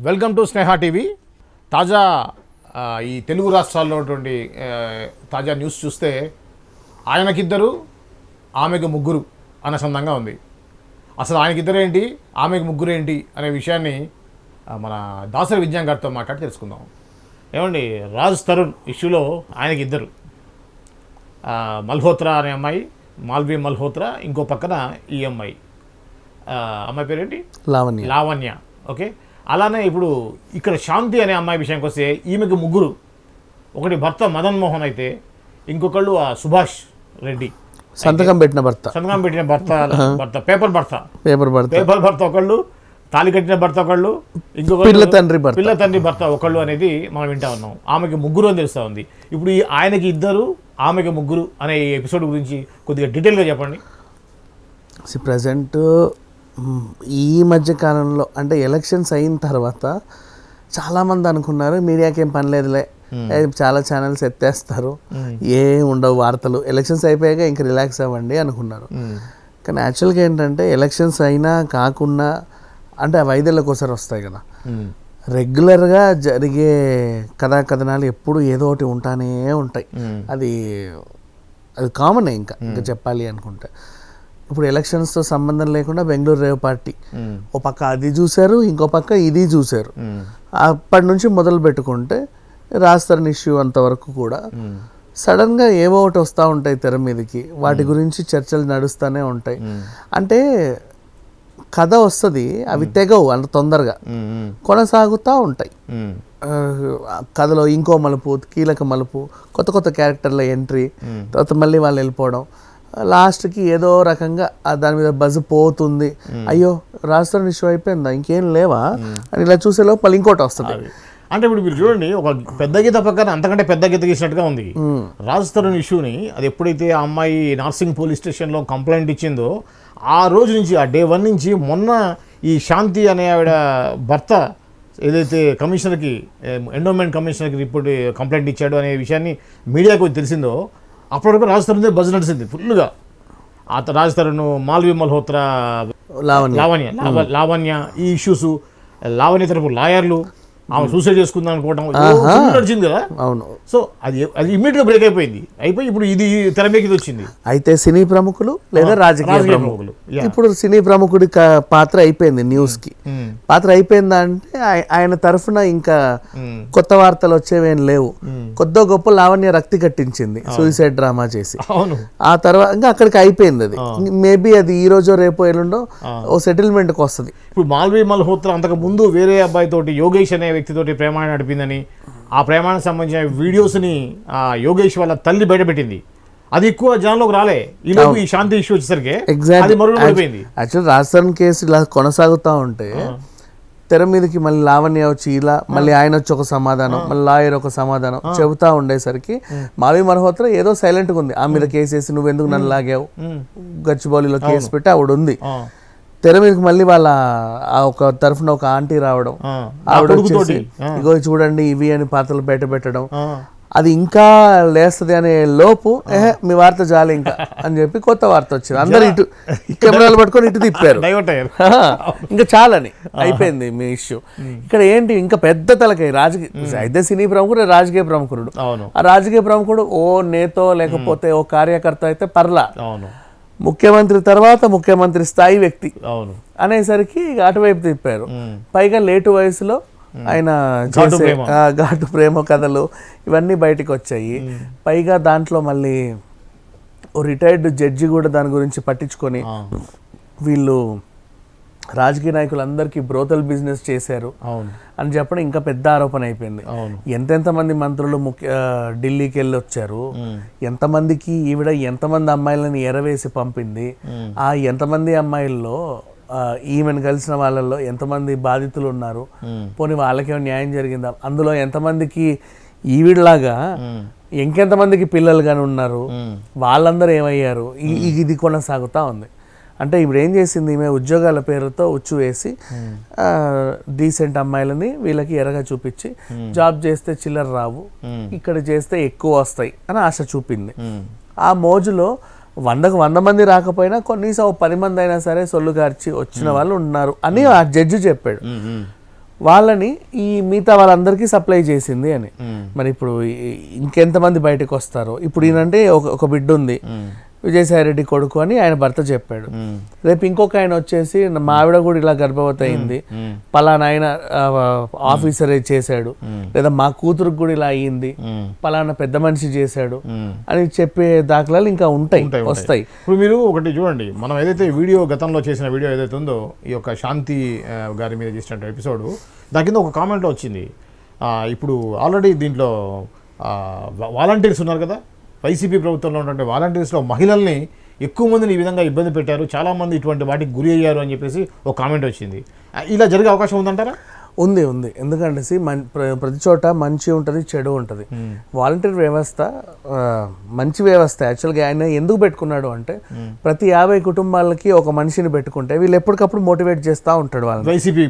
Welcome to Sneha TV. తాజా ఈ తెలుగు రాష్ట్రాల్లో ఉన్నటువంటి తాజా న్యూస్ చూస్తే ఆయనకిద్దరు ఆమెకు ముగ్గురు అనుసంధానంగా ఉంది. అసలు ఆయనకిద్దరేంటి ఆమెకు ముగ్గురు ఏంటి అనే విషయాన్ని మన దాసరి విజ్ఞాన్ గారితో మాట్లాడి తెలుసుకుందాం. ఏమండి, రాజ్ తరుణ్ ఇష్యూలో ఆయనకిద్దరు, మల్హోత్రా అనే అమ్మాయి, మాల్వి మల్హోత్రా, ఇంకో పక్కన ఈ అమ్మాయి పేరేంటి, లావణ్య. ఓకే, అలానే ఇప్పుడు ఇక్కడ శాంతి అనే అమ్మాయి విషయానికి వస్తే ఈమెకు ముగ్గురు. ఒకటి భర్త మదన్ మోహన్ అయితే, ఇంకొకళ్ళు సుభాష్ రెడ్డి, సంతకం పెట్టిన భర్త పేపర్ భర్త ఒకళ్ళు, తాళి కట్టిన భర్త ఒకళ్ళు, ఇంకొకళ్ళు పిల్ల తండ్రి భర్త ఒకళ్ళు అనేది మనం వింటా ఉన్నాం. ఆమెకి ముగ్గురు అని తెలుస్తూ ఉంది. ఇప్పుడు ఈ ఆయనకి ఇద్దరు ఆమెకి ముగ్గురు అనే ఈ ఎపిసోడ్ గురించి కొద్దిగా డీటెయిల్గా చెప్పండి. ప్రజెంట్ ఈ మధ్య కాలంలో అంటే ఎలక్షన్స్ అయిన తర్వాత చాలామంది అనుకున్నారు మీడియాకి ఏం పని లేదులే, చాలా ఛానల్స్ ఎత్తేస్తారు, ఏం ఉండవు వార్తలు, ఎలక్షన్స్ అయిపోయాక ఇంక రిలాక్స్ అవ్వండి అనుకున్నారు. కానీ యాక్చువల్గా ఏంటంటే ఎలక్షన్స్ అయినా కాకుండా అంటే అవి 5 ఏళ్ళకి ఒకసారి వస్తాయి కదా, రెగ్యులర్గా జరిగే కథనాలు ఎప్పుడు ఏదో ఒకటి ఉంటానే ఉంటాయి. అది కామనే. ఇంకా చెప్పాలి అనుకుంటే ఇప్పుడు ఎలక్షన్స్తో సంబంధం లేకుండా బెంగళూరు రేవ్ పార్టీ ఓ పక్క అది చూశారు, ఇంకో పక్క ఇది చూశారు. అప్పటి నుంచి మొదలు పెట్టుకుంటే రాజ్ తరుణ్ ఇష్యూ అంతవరకు కూడా సడన్గా ఏవో ఒకటి వస్తూ ఉంటాయి తెర మీదకి, వాటి గురించి చర్చలు నడుస్తూనే ఉంటాయి. అంటే కథ వస్తుంది, అవి తెగవు అంత తొందరగా, కొనసాగుతూ ఉంటాయి. కథలో ఇంకో మలుపు, కీలక మలుపు, కొత్త కొత్త క్యారెక్టర్ల ఎంట్రీ, తర్వాత మళ్ళీ వాళ్ళు వెళ్ళిపోవడం, లాస్ట్కి ఏదో రకంగా దాని మీద బజ్ పోతుంది. అయ్యో రాజ్ తరుణ్ ఇష్యూ అయిపోయిందా, ఇంకేం లేవా అని ఇలా చూసే లోపల ఇంకోటి వస్తుంది. అంటే ఇప్పుడు మీరు చూడండి, ఒక పెద్ద గీత పక్కన అంతకంటే పెద్ద గీత గీసినట్టుగా ఉంది రాజ్ తరుణ్ ఇష్యూని. అది ఎప్పుడైతే ఆ అమ్మాయి నార్సింగ్ పోలీస్ స్టేషన్లో కంప్లైంట్ ఇచ్చిందో ఆ రోజు నుంచి, ఆ డే 1 నుంచి మొన్న ఈ శాంతి అనే ఆవిడ భర్త ఏదైతే కమిషనర్కి, ఎండోమెంట్ కమిషనర్కి కంప్లైంట్ ఇచ్చాడు అనే విషయాన్ని మీడియాకు తెలిసిందో అప్పటివరకు రాజ్ తరుణ్ బజ్ నడిచింది ఫుల్గా. రాజ్ తరుణ్, మాల్వి మల్హోత్రా, లావణ్య ఈ ఇష్యూస్, లావణ్య తరపు లాయర్లు, ఆమె సూసైడ్ చేసుకుందాం అనుకోవడం నడిచింది కదా. అవును. సో అది ఇమ్మీడియట్గా బ్రేక్ అయిపోయింది. ఇప్పుడు ఇది తెర మీదకి వచ్చింది. అయితే సినీ ప్రముఖులు లేదా రాజకీయ ప్రముఖులు, ఇప్పుడు సినీ ప్రముఖుడి పాత్ర అయిపోయింది, న్యూస్ కి పాత్ర అయిపోయిందా అంటే ఆయన తరఫున ఇంకా కొత్త వార్తలు వచ్చేవేం లేవు. కొద్ది గొప్ప లావణ్య రక్తి కట్టించింది సూసైడ్ డ్రామా చేసి, ఆ తర్వాత ఇంకా అక్కడికి అయిపోయింది. అది మేబీ అది ఈ రోజు రేపో ఎల్లుండో ఓ సెటిల్మెంట్కి వస్తుంది. ఇప్పుడు మాల్వి మల్హోత్రా అంతకు ముందు వేరే అబ్బాయి తోటి, యోగేష్ అనే వ్యక్తితోటి ప్రేమాన్ని నడిపిందని, ఆ ప్రేమానికి సంబంధించిన వీడియోస్ని యోగేష్ వాళ్ళ తల్లి బయటపెట్టింది. అది ఎక్కువ జనంలోకి రాలే. ఈలోపు ఈ శాంతి ఇష్యూ వచ్చేసరికి అది మరుగుపడిపోయింది. యాక్చువల్ రాజ్ తరుణ్ కేసు ఇలా కొనసాగుతూ ఉంటే తెర మీదకి మళ్ళీ లావణ్య వచ్చి ఇలా, మళ్ళీ ఆయన వచ్చి ఒక సమాధానం, మళ్ళీ లాయర్ ఒక సమాధానం చెబుతా ఉండేసరికి మాల్వి మల్హోత్రా ఏదో సైలెంట్గా ఉంది. ఆ మీద కేసేసి నువ్వెందుకు నన్ను లాగావు, గచ్చిబౌలిలో కేసు పెట్టి ఆవిడ ఉంది. తెర మీదకి మళ్ళీ వాళ్ళ ఒక తరఫున ఒక ఆంటీ రావడం, ఆవిడ వచ్చేసి ఇగో చూడండి ఇవి అని పాత్రలు బయట పెట్టడం, అది ఇంకా లేస్తుంది అనే లోపు మీ వార్త చాలు ఇంకా అని చెప్పి కొత్త వార్త వచ్చింది. అందరు ఇటు కెమెరాలు పట్టుకొని ఇటు తిప్పారు, ఇంకా చాలని అయిపోయింది మీ ఇష్యూ. ఇక్కడ ఏంటి ఇంకా పెద్ద తలకాయ రాజకీయ, అయితే సినీ ప్రముఖుడు రాజకీయ ప్రముఖుడు, ఆ రాజకీయ ప్రముఖుడు ఓ నేతో లేకపోతే ఓ కార్యకర్త అయితే పర్లా, ముఖ్యమంత్రి తర్వాత ముఖ్యమంత్రి స్థాయి వ్యక్తి అనేసరికి అటువైపు తిప్పారు. పైగా లేటు వయసులో ఆయన చేసే ఘాటు ప్రేమ కథలు ఇవన్నీ బయటకు వచ్చాయి. పైగా దాంట్లో మళ్ళీ ఓ రిటైర్డ్ జడ్జి కూడా దాని గురించి పట్టించుకొని వీళ్ళు రాజకీయ నాయకులందరికీ బ్రోతల్ బిజినెస్ చేశారు అని చెప్పడం ఇంకా పెద్ద ఆరోపణ అయిపోయింది. ఎంతెంతమంది మంత్రులు ఢిల్లీకి వెళ్ళి వచ్చారు, ఎంతమందికి ఈవిడ ఎంతమంది అమ్మాయిలను ఎరవేసి పంపింది, ఆ ఎంతమంది అమ్మాయిల్లో ఈమెను కలిసిన వాళ్ళల్లో ఎంతమంది బాధితులు ఉన్నారు, పోనీ వాళ్ళకేమో న్యాయం జరిగిందా, అందులో ఎంతమందికి ఈవిడలాగా ఇంకెంతమందికి పిల్లలు కానీ ఉన్నారు, వాళ్ళందరూ ఏమయ్యారు, ఇది కొనసాగుతూ ఉంది. అంటే ఇప్పుడు ఏం చేసింది, ఈమె ఉద్యోగాల పేరుతో ఉచ్చు వేసి డీసెంట్ అమ్మాయిలని వీళ్ళకి ఎరగా చూపించి జాబ్ చేస్తే చిల్లర రావు, ఇక్కడ చేస్తే ఎక్కువ వస్తాయి అని ఆశ చూపింది. ఆ మోజులో 100 మంది రాకపోయినా కనీసం 10 మంది అయినా సరే సొల్లు గార్చి వచ్చిన వాళ్ళు ఉన్నారు అని ఆ జడ్జి చెప్పాడు. వాళ్ళని ఈ మిగతా వాళ్ళందరికీ సప్లై చేసింది అని. మరి ఇప్పుడు ఇంకెంతమంది బయటకు వస్తారో. ఇప్పుడు ఈయనంటే ఒక బిడ్డ ఉంది, విజయసాయి రెడ్డి కొడుకు అని ఆయన భర్త చెప్పాడు. రేపు ఇంకొక ఆయన వచ్చేసి మా ఆవిడ కూడా ఇలా గర్భవతి అయింది, పలానా ఆయన ఆఫీసరే చేశాడు, లేదా మా కూతురుకు కూడా ఇలా అయ్యింది, పలానా పెద్ద మనిషి చేశాడు అని చెప్పే దాఖలాలు ఇంకా వస్తాయి. ఇప్పుడు మీరు ఒకటి చూడండి, మనం ఏదైతే వీడియో గతంలో చేసిన వీడియో ఏదైతే ఉందో ఈ యొక్క శాంతి గారి మీద చేసిన ఎపిసోడ్, దాని కింద ఒక కామెంట్ వచ్చింది. ఇప్పుడు ఆల్రెడీ దీంట్లో వాలంటీర్స్ ఉన్నారు కదా, వైసీపీ ప్రభుత్వంలో ఉన్నటువంటి వాలంటీర్స్లో మహిళల్ని ఎక్కువ మందిని ఈ విధంగా ఇబ్బంది పెట్టారు, చాలామంది ఇటువంటి వాటికి గురి అయ్యారు అని చెప్పేసి ఒక కామెంట్ వచ్చింది. ఇలా జరిగే అవకాశం ఉందంటారా? ఉంది. ఎందుకంటే ప్రతి చోట మంచి ఉంటుంది, చెడు ఉంటుంది. వాలంటీర్ వ్యవస్థ మంచి వ్యవస్థ. యాక్చువల్గా ఆయన ఎందుకు పెట్టుకున్నాడు అంటే ప్రతి 50 కుటుంబాలకి ఒక మనిషిని పెట్టుకుంటే వీళ్ళు ఎప్పటికప్పుడు మోటివేట్ చేస్తూ ఉంటాడు వాళ్ళని. వైసీపీ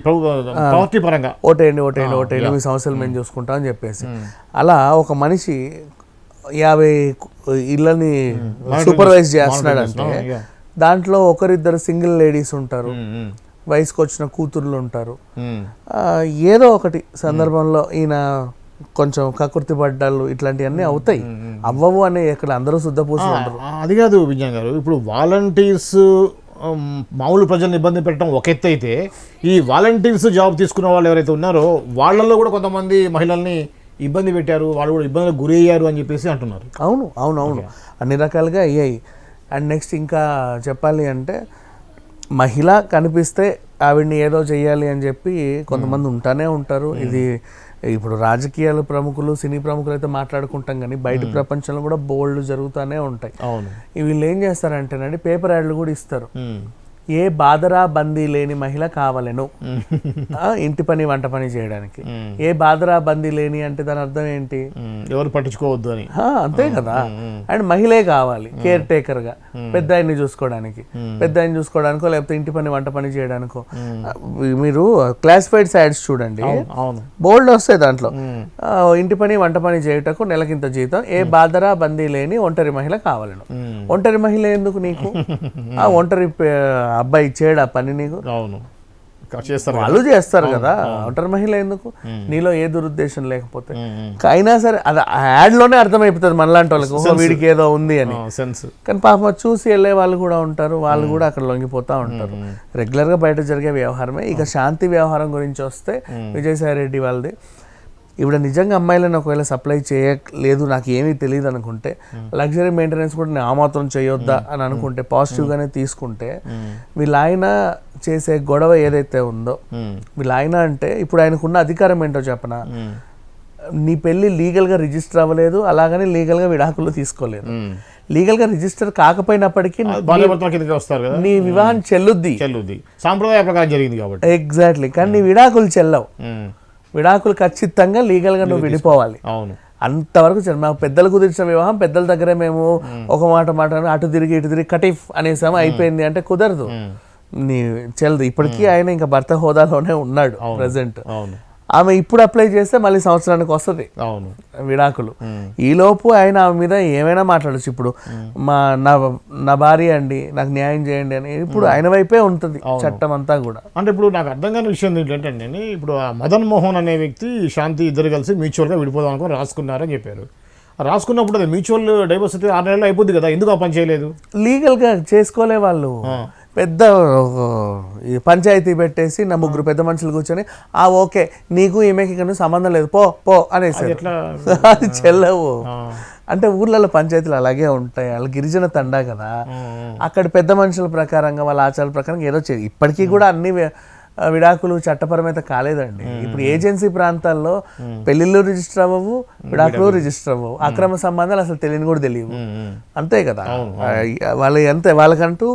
పార్టీ పరంగా ఓటేయండి మీ సమస్యలు మేము చూసుకుంటాం అని చెప్పేసి. అలా ఒక మనిషి 50 ఇళ్ళని సూపర్వైజ్ చేస్తున్నాడు అంటే దాంట్లో ఒకరిద్దరు సింగిల్ లేడీస్ ఉంటారు, వయసుకు వచ్చిన కూతుర్లు ఉంటారు. ఏదో ఒకటి సందర్భంలో ఈయన కొంచెం కకృతి పడ్డాలు ఇట్లాంటివన్నీ అవుతాయి. అవ్వవు అని ఇక్కడ అందరూ శుద్ధపూసలు ఉంటారు. అది కాదు విజయ్ గారు, ఇప్పుడు వాలంటీర్స్ మామూలు ప్రజలను ఇబ్బంది పెట్టడం ఒక ఎత్తు అయితే, ఈ వాలంటీర్స్ జాబ్ తీసుకున్న వాళ్ళు ఎవరైతే ఉన్నారో వాళ్ళల్లో కూడా కొంతమంది మహిళల్ని ఇబ్బంది పెట్టారు, వాళ్ళు కూడా ఇబ్బందులకు గురి అయ్యారు అని చెప్పేసి అంటున్నారు. అవును అన్ని రకాలుగా అయ్యాయి. అండ్ నెక్స్ట్ ఇంకా చెప్పాలి అంటే మహిళ కనిపిస్తే ఆవిడ్ని ఏదో చెయ్యాలి అని చెప్పి కొంతమంది ఉంటానే ఉంటారు. ఇది ఇప్పుడు రాజకీయాలు ప్రముఖులు, సినీ ప్రముఖులు అయితే మాట్లాడుకుంటాం కానీ బయట ప్రపంచంలో కూడా బోల్డ్ జరుగుతూనే ఉంటాయి. వీళ్ళు ఏం చేస్తారంటేనండి పేపర్ యాడ్లు కూడా ఇస్తారు. ఏ బాధరా బందీ లేని మహిళ కావాలను ఇంటి పని వంట పని చేయడానికి. ఏ బాధరా బందీ లేని అంటే దాని అర్థం ఏంటి? ఎవరు పట్టించుకోవద్దు అని. అంతే కదా. అండ్ మహిళే కావాలి కేర్ టేకర్ గా, పెద్ద ఆయన్ని చూసుకోవడానికి, లేకపోతే ఇంటి పని వంట పని చేయడానికో. మీరు క్లాసిఫైడ్ యాడ్స్ చూడండి, బోల్డ్ వస్తాయి దాంట్లో. ఇంటి పని వంట పని చేయుటకు నెలకింత జీతం, ఏ బాధరా బందీ లేని ఒంటరి మహిళ కావాలను. ఒంటరి మహిళ ఎందుకు నీకు? ఆ ఒంటరి అబ్బాయి చేయడా పని నీకు? వాళ్ళు చేస్తారు కదా. ఒంటరి మహిళ ఎందుకు? నీలో ఏ దురుద్దేశం లేకపోతే. అయినా సరే అది యాడ్ లోనే అర్థమైపోతుంది మనలాంటి వాళ్ళకి, వీడికి ఏదో ఉంది అని. కానీ పాపం చూసి వెళ్ళే వాళ్ళు కూడా ఉంటారు, వాళ్ళు కూడా అక్కడ లొంగిపోతా ఉంటారు. రెగ్యులర్ గా బయట జరిగే వ్యవహారమే. ఇక శాంతి వ్యవహారం గురించి వస్తే విజయసాయి రెడ్డి వాళ్ళది, ఇప్పుడు నిజంగా అమ్మాయిలను ఒకవేళ సప్లై చేయలేదు, నాకు ఏమీ తెలియదు అనుకుంటే, లగ్జరీ మెయింటెనెన్స్ కూడా నేను ఆ మాత్రం చేయొద్దా అని అనుకుంటే, పాజిటివ్గానే తీసుకుంటే, వీళ్ళ ఆయన చేసే గొడవ ఏదైతే ఉందో, వీళ్ళ ఆయన అంటే ఇప్పుడు ఆయనకున్న అధికారం ఏంటో చెప్పనా? నీ పెళ్లి లీగల్గా రిజిస్టర్ అవ్వలేదు, అలాగని లీగల్గా విడాకులు తీసుకోలేదు. లీగల్గా రిజిస్టర్ కాకపోయినప్పటికీ నీ వివాహం చెల్లుద్ది, సాంప్రదాయ ప్రకారం జరిగింది కాబట్టి. ఎగ్జాక్ట్లీ. కానీ నీ విడాకులు చెల్లవు. విడాకులు ఖచ్చితంగా లీగల్గా నువ్వు విడిపోవాలి. అంతవరకు మాకు పెద్దలు కుదిర్చిన వివాహం పెద్దల దగ్గరే మేము ఒక మాట అటు తిరిగి ఇటు తిరిగి కటిఫ్ అనేసాము, అయిపోయింది అంటే కుదరదు. నీ చెల్లదు. ఇప్పటికీ ఆయన ఇంకా భర్త హోదాలోనే ఉన్నాడు ప్రెసెంట్. ఆమె ఇప్పుడు అప్లై చేస్తే మళ్ళీ సంవత్సరానికి వస్తుంది విడాకులు. ఈలోపు ఆయన ఆమె మీద ఏమైనా మాట్లాడచ్చు. ఇప్పుడు నా భార్య అండి, నాకు న్యాయం చేయండి అని ఇప్పుడు ఆయన వైపే ఉంటుంది చట్టం అంతా కూడా. అంటే ఇప్పుడు నాకు అర్థం కాని విషయం ఏంటంటే, ఇప్పుడు ఆ మదన్ మోహన్ అనే వ్యక్తి శాంతి ఇద్దరు కలిసి మ్యూచువల్గా విడిపోదాం అనుకుని రాసుకున్నారని చెప్పారు. రాసుకున్నప్పుడు అది మ్యూచువల్ డైవర్స్ అయితే 6 నెలలు అయిపోద్ది కదా, ఎందుకు ఆ పని చేయలేదు? లీగల్గా చేసుకోలే వాళ్ళు. పెద్ద పంచాయతీ పెట్టేసి నా 3 పెద్ద మనుషులు కూర్చొని ఓకే నీకు ఈమెకి ఇక్కడ సంబంధం లేదు పో అనేసి. అది చెల్లవు. అంటే ఊర్లలో పంచాయతీలు అలాగే ఉంటాయి. వాళ్ళ గిరిజన తండా కదా, అక్కడ పెద్ద మనుషుల ప్రకారంగా వాళ్ళ ఆచారాల ప్రకారంగా ఏదో ఇప్పటికీ కూడా అన్ని విడాకులు చట్టపరమైతే కాలేదండి. ఇప్పుడు ఏజెన్సీ ప్రాంతాల్లో పెళ్లిళ్ళు రిజిస్టర్ అవ్వవు, విడాకులు రిజిస్టర్ అవ్వవు, అక్రమ సంబంధాలు అసలు తెలియని కూడా తెలియవు. అంతే కదా. వాళ్ళకంటూ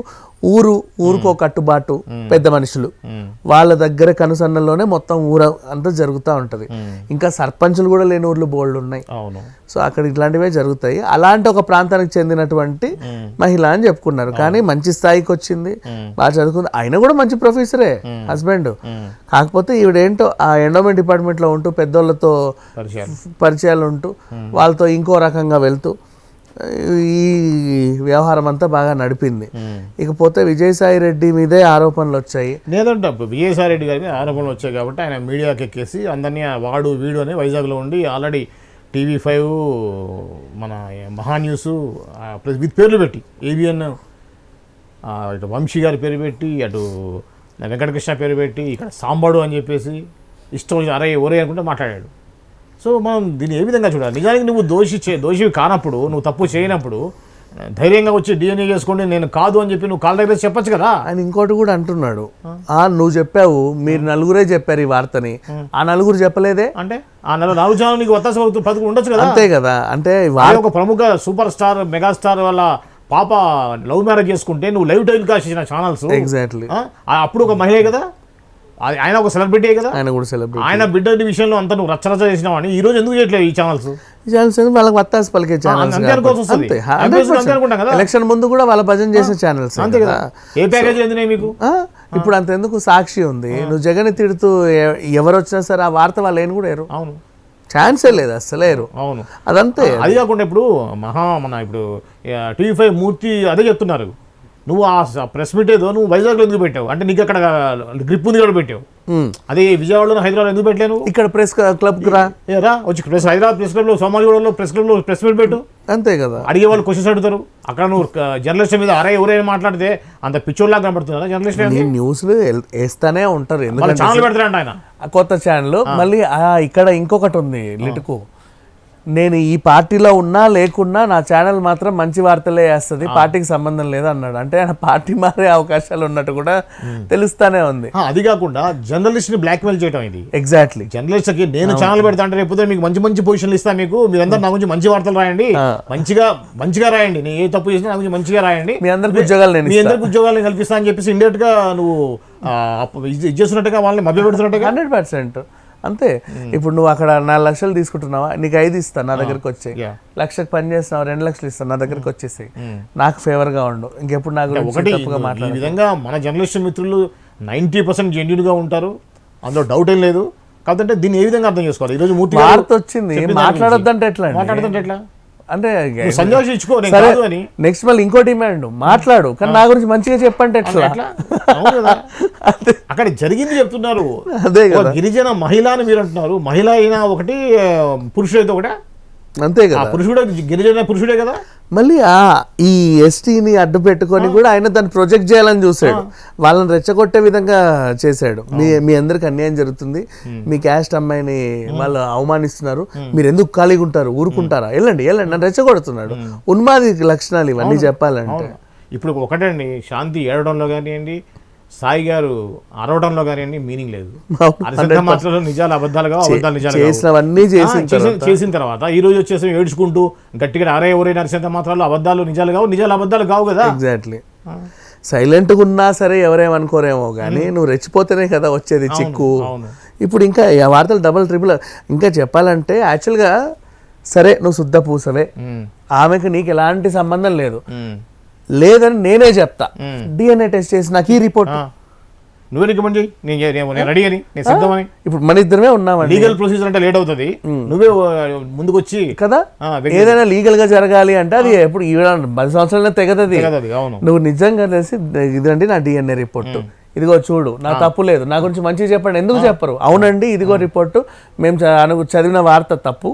ఊరుకో కట్టుబాటు, పెద్ద మనుషులు వాళ్ళ దగ్గర కనుసన్నల్లోనే మొత్తం ఊరు అంతా జరుగుతూ ఉంటది. ఇంకా సర్పంచులు కూడా లేని ఊర్లు బోల్డ్ ఉన్నాయి. సో అక్కడ ఇట్లాంటివే జరుగుతాయి. అలాంటి ఒక ప్రాంతానికి చెందినటువంటి మహిళ అని చెప్పుకున్నారు. కానీ మంచి స్థాయికి వచ్చింది, బాగా చదువుకుంది. ఆయన కూడా మంచి ప్రొఫెసరే హస్బెండ్. కాకపోతే ఈవిడేంటో ఆ ఎండోమెంట్ డిపార్ట్మెంట్ లో ఉంటూ పెద్దోళ్ళతో పరిచయాలు ఉంటూ వాళ్ళతో ఇంకో రకంగా వెళ్తూ ఈ వ్యవహారం అంతా బాగా నడిపింది. ఇకపోతే విజయసాయి రెడ్డి మీదే ఆరోపణలు వచ్చాయి. లేదంటే విజయసాయి రెడ్డి గారి మీద ఆరోపణలు వచ్చాయి కాబట్టి ఆయన మీడియాకి ఎక్కేసి అందరినీ వాడు వీడు అని వైజాగ్లో ఉండి ఆల్రెడీ TV5 మన మహా న్యూస్ విత్ పేర్లు పెట్టి ABN ఇటు వంశీ గారి పేరు పెట్టి అటు వెంకటకృష్ణ పేరు పెట్టి ఇక్కడ సాంబాడు అని చెప్పేసి ఇష్టం అరే ఒరే అనుకుంటే మాట్లాడాడు. సో మనం దీన్ని ఏ విధంగా చూడాలి? నిజానికి నువ్వు దోషివి కానప్పుడు, నువ్వు తప్పు చేయనప్పుడు ధైర్యంగా వచ్చి DNA చేసుకోండి నేను కాదు అని చెప్పి నువ్వు కాళ్ళ దగ్గర చెప్పొచ్చు కదా. ఆయన ఇంకోటి కూడా అంటున్నాడు, నువ్వు చెప్పావు, మీరు నలుగురే చెప్పారు ఈ వార్తని, ఆ నలుగురు చెప్పలేదే అంటే ఆ 4 ఛానల్ నీకు ఒత్తాస పథకం ఉండొచ్చు కదా. అంతే కదా. అంటే ఒక ప్రముఖ సూపర్ స్టార్ మెగాస్టార్ వల్ల పాప లవ్ మ్యారేజ్ చేసుకుంటే నువ్వు లైవ్ టెలికాస్ట్ చేసిన ఛానల్స్ ఎగ్జాక్ట్లీ అప్పుడు ఒక మహిళే కదా, ఆయన ఒక సెలబ్రిటీ కదా, ఆయన కూడా సెలబ్రిటీ. ఆయన బిడ్డ విషయంలో అంతా నువ్వు రచ్చరచ్చ చేసినావని ఈ రోజు ఎందుకు చేయట్లేదు ఈ ఛానల్స్? వాళ్ళకి వత్తాసు పలికే ఛానల్స్. ఎలక్షన్ ముందు కూడా వాళ్ళ భజన చేసే ఛానల్స్ అంతే కదా. ఏ ప్యాకేజ్ ఎందుకు మీకు? ఇప్పుడు అంతెందుకు సాక్షి ఉంది, నువ్వు జగన్ తిడుతూ ఎవరు వచ్చినా సరే ఆ వార్త వాళ్ళు ఏం కూడా ఏరు. అవును, ఛాన్సే లేదు అసలేరు. అవును, అదంతే. అది కాకుండా ఇప్పుడు మన ఇప్పుడు TV5 మూర్తి అదే చెప్తున్నారు, నువ్వు ఆ ప్రెస్ మీట్ ఏదో నువ్వు వైజాగ్లో ఎందుకు పెట్టావు అంటే నీకు అక్కడ గ్రిప్ ఉంది కూడా పెట్టావు. అదే విజయవాడలో హైదరాబాద్ ఎందుకు పెట్టలేను? ఇక్కడ ప్రెస్ క్లబ్ రా వచ్చి హైదరాబాద్ ప్రెస్ క్లబ్లో సోమాజిగూడలో ప్రెస్ మీట్ పెట్టు. అంతే కదా. అడిగే వాళ్ళు క్వశ్చన్స్ అడుగుతారు. అక్కడ నువ్వు జర్నలిస్ట్ మీద అరే ఎవరైనా మాట్లాడితే అంత పిచ్చోళ్ళగా కనబడుతుందా జర్నలిస్ట్? న్యూస్లు వేస్తానే ఉంటారు, ఎందుకంటే ఛానల్ పెడతారంట ఆయన, కొత్త ఛానల్. మళ్ళీ ఇక్కడ ఇంకొకటి ఉంది లిటుకు, నేను ఈ పార్టీలో ఉన్నా లేకున్నా నా ఛానల్ మాత్రం మంచి వార్తలే వేస్తుంది, పార్టీకి సంబంధం లేదు అన్నాడు. అంటే ఆయన పార్టీ మారే అవకాశాలు ఉన్నట్టు కూడా తెలుస్తానే ఉంది. అది కాకుండా జర్నలిస్ట్ ని బ్లాక్ మెయిల్ చేయడం ఇది. ఎగ్జాక్ట్లీ. జర్నలిస్ట్ కి నేను ఛానల్ పెడతా అంటే రేపు మీకు మంచి మంచి పొజిషన్లు ఇస్తాను, మీకు మీరందరూ నా గురించి మంచి వార్తలు రాయండి, మంచిగా రాయండి, నేను ఏ తప్పు చేసినా నా గురించి మంచిగా రాయండి, మీ అందరికి ఉద్యోగాలు కల్పిస్తా అని చెప్పేసి ఇండైరెక్ట్ గా నువ్వు ఇది చేస్తున్నట్టుగా వాళ్ళని మభ్య పెడుతున్నట్టుగా. 100% అంతే. ఇప్పుడు నువ్వు అక్కడ 4 లక్షలు తీసుకుంటున్నావా, నీకు 5 ఇస్తాను నా దగ్గరికి వచ్చాయి, 1 లక్షకి పని చేస్తున్నావు 2 లక్షలు ఇస్తాను నా దగ్గరికి వచ్చేసాయి, నాకు ఫేవర్ గా ఉండు, ఇంకెప్పుడు నాకు తప్పుగా మాట్లాడు. ఈ విధంగా మన జర్నలిస్ట్ మిత్రులు 90% జెన్యూన్ గా ఉంటారు, అందులో డౌట్ ఏం లేదు. కాబట్టి దీన్ని ఏ విధంగా అర్థం చేసుకోవాలి? ఈ రోజు మూర్తి వార్త వచ్చింది, మాట్లాడొద్దంటే ఎట్లా అంటే నెక్స్ట్ మళ్ళీ ఇంకో డిమాండ్, మాట్లాడు కానీ నా గురించి మంచిగా చెప్పంటే ఎట్లా? అక్కడ జరిగింది చెప్తున్నారు. అదే కదా. గిరిజన మహిళ అని మీరు అంటున్నారు, మహిళ అయినా ఒకటి, పురుషుడు అయితే ఒకటే. అంతే కదా. పురుషుడే, గిరిజన పురుషుడే కదా. మళ్ళీ ఈ ఎస్టీని అడ్డు పెట్టుకొని కూడా ఆయన దాన్ని ప్రొజెక్ట్ చేయాలని చూసాడు, వాళ్ళని రెచ్చగొట్టే విధంగా చేశాడు. మీ అందరికి అన్యాయం జరుగుతుంది, మీ క్యాస్ట్ అమ్మాయిని వాళ్ళు అవమానిస్తున్నారు, మీరు ఎందుకు ఖాళీగా ఉంటారు, ఊరుకుంటారా, వెళ్ళండి నన్ను రెచ్చగొడుతున్నాడు. ఉన్మాది లక్షణాలు ఇవన్నీ చెప్పాలంటే. ఇప్పుడు ఒకటండి, శాంతి ఏడవడంలో కానివ్వండి, సాయి గారు అరవడంలో కానివ్వండి మీనింగ్ లేదు. మాటలు నిజాలు అబద్ధాలుగా, అబద్ధాలు నిజాలు చేసిన తర్వాత ఈ రోజు వచ్చేసి ఏడ్చుకుంటూ గట్టిగా అరే ఎవరే నరిసేంత మాత్రాలు అబద్ధాలు నిజాలు కావు, నిజాలు అబద్ధాలు కావు కదా. ఎగ్జాక్ట్లీ. సైలెంట్గా ఉన్నా సరే ఎవరేమనుకోరేమో కానీ నువ్వు రెచ్చిపోతేనే కదా వచ్చేది చిక్కు. ఇప్పుడు ఇంకా వార్తలు డబుల్ ట్రిపుల్. ఇంకా చెప్పాలంటే యాక్చువల్గా సరే నువ్వు శుద్ధ పూసవే, ఆమెకు నీకు ఎలాంటి సంబంధం లేదు, లేదని నేనే చెప్తా, DNA టెస్ట్ చేసి నాకు ఈ రిపోర్ట్ నువ్వే రికమెండ్ చేయి, నేను రెడీ అని, నేను సిద్ధమని. ఇప్పుడు మన ఇద్దరమే ఉన్నామని. లీగల్ ప్రొసీజర్ అంటే లేట్ అవుతుంది, నువ్వే ముందుకు వచ్చి కదా. ఏదైనా లీగల్ గా జరగాలి అంటే అది ఎప్పుడు 10 సంవత్సరాలనే తెగదది. నువ్వు నిజంగా తెలిసి ఇదండి నా DNA రిపోర్టు, ఇదిగో చూడు నా తప్పు లేదు, నా గురించి మంచిగా చెప్పండి, ఎందుకు చెప్పరు? అవునండి ఇదిగో రిపోర్టు, మేము చదివిన వార్త తప్పు,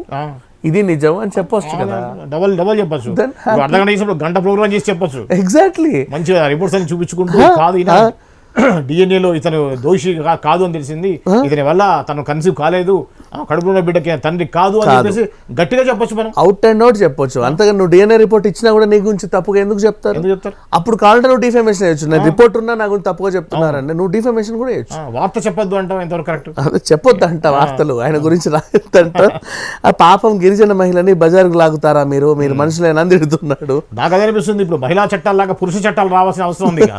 ఇది నిజం అని చెప్పొచ్చు కదా. డబల్ చెప్పచ్చు, అర్ధగంట చేసినప్పుడు గంట ప్రోగ్రామ్ చేసి చెప్పొచ్చు. ఎగ్జాక్ట్లీ. మంచిగా రిపోర్ట్స్ అని చూపించుకుంటూ కాదు డిఎన్ఏలో ఇతను దోషి కాదు అని తెలిసింది, ఇతని వల్ల తను కన్సీవ్ కాలేదు, కడుపులో బిడ్డకి తండ్రి కాదు అని చెప్పేసి గట్టిగా చెప్పొచ్చు, మనం అవుట్ అండ్ అవుట్ చెప్పొచ్చు. అంతగా నువ్వు DNA రిపోర్ట్ ఇచ్చినా కూడా నీ గురించి తప్పుగా ఎందుకు చెప్తారు? అప్పుడు కావాలంటే నువ్వు డిఫమేషన్ వేయచ్చు, నా రిపోర్ట్ ఉన్నా నా గురించి తప్పుగా చెప్తున్నారంటే నువ్వు డిఫమేషన్ కూడా వేయచ్చు. వార్త చెప్పొద్దు అంటావు, ఎంతవరకు కరెక్ట్? అదే చెప్పొద్దు అంట, వార్తలు ఆయన గురించి రాయొద్దంట. ఆ పాపం గిరిజన మహిళని బజార్కు లాగుతారా మీరు మనుషులేనా తిడుతున్నాడు. నాకు అదే అనిపిస్తుంది, ఇప్పుడు మహిళా చట్టాలలాగా పురుష చట్టాలు రావాల్సిన అవసరం ఉంది.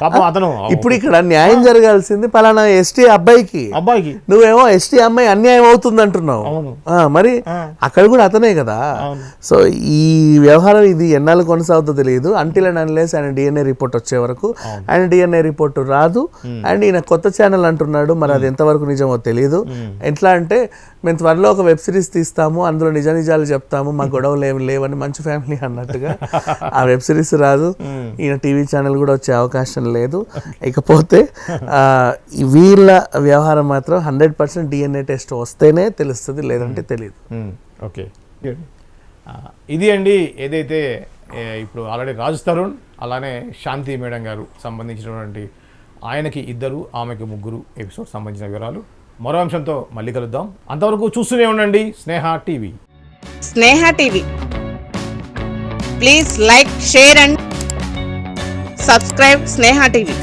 పాపం అతను ఇప్పుడు ఇక్కడ న్యాయం జరగాల్సింది పలానా ఎస్టీ అబ్బాయికి, అబ్బాయికి నువ్వేమో ఎస్టీ అమ్మాయి అన్యాయం అవుతుంది అంటున్నావు. అవును. మరి అక్కడ కూడా అతనే కదా. అవును. సో ఈ వ్యవహారం ఇది ఎన్నాళ్ళు కొనసాగుతుందో తెలియదు. అంటిల్ అండ్ అన్లెస్ ఆయన డిఎన్ఏ రిపోర్ట్ వచ్చే వరకు. ఆయన డిఎన్ఏ రిపోర్ట్ రాదు. అండ్ ఈయన కొత్త ఛానల్ అంటున్నాడు, మరి అది ఎంతవరకు నిజమో తెలియదు. ఎట్లా అంటే మేము త్వరలో ఒక వెబ్ సిరీస్ తీస్తాము, అందులో నిజ నిజాలు చెప్తాము, మా గొడవలు ఏమి లేవని మంచి ఫ్యామిలీ అన్నట్టుగా ఆ వెబ్ సిరీస్ రాదు. ఈయన టీవీ ఛానల్ కూడా వచ్చే అవకాశం లేదు. ఇకపోతే వీళ్ళ వ్యవహారం మాత్రం 100% డిఎన్ఏ టెస్ట్ వస్తేనే తెలుస్తుంది, లేదంటే తెలియదు. ఓకే, ఇది అండి ఏదైతే ఇప్పుడు ఆల్రెడీ రాజ్ తరుణ్ అలానే శాంతి మేడం గారు సంబంధించినటువంటి ఆయనకి 2 ఆమెకి 3 ఎపిసోడ్ సంబంధించిన వివరాలు. మరో అంశంతో మళ్ళీ కలుద్దాం. అంతవరకు చూస్తూనే ఉండండి Sneha TV. Sneha TV, please like, share and subscribe Sneha TV.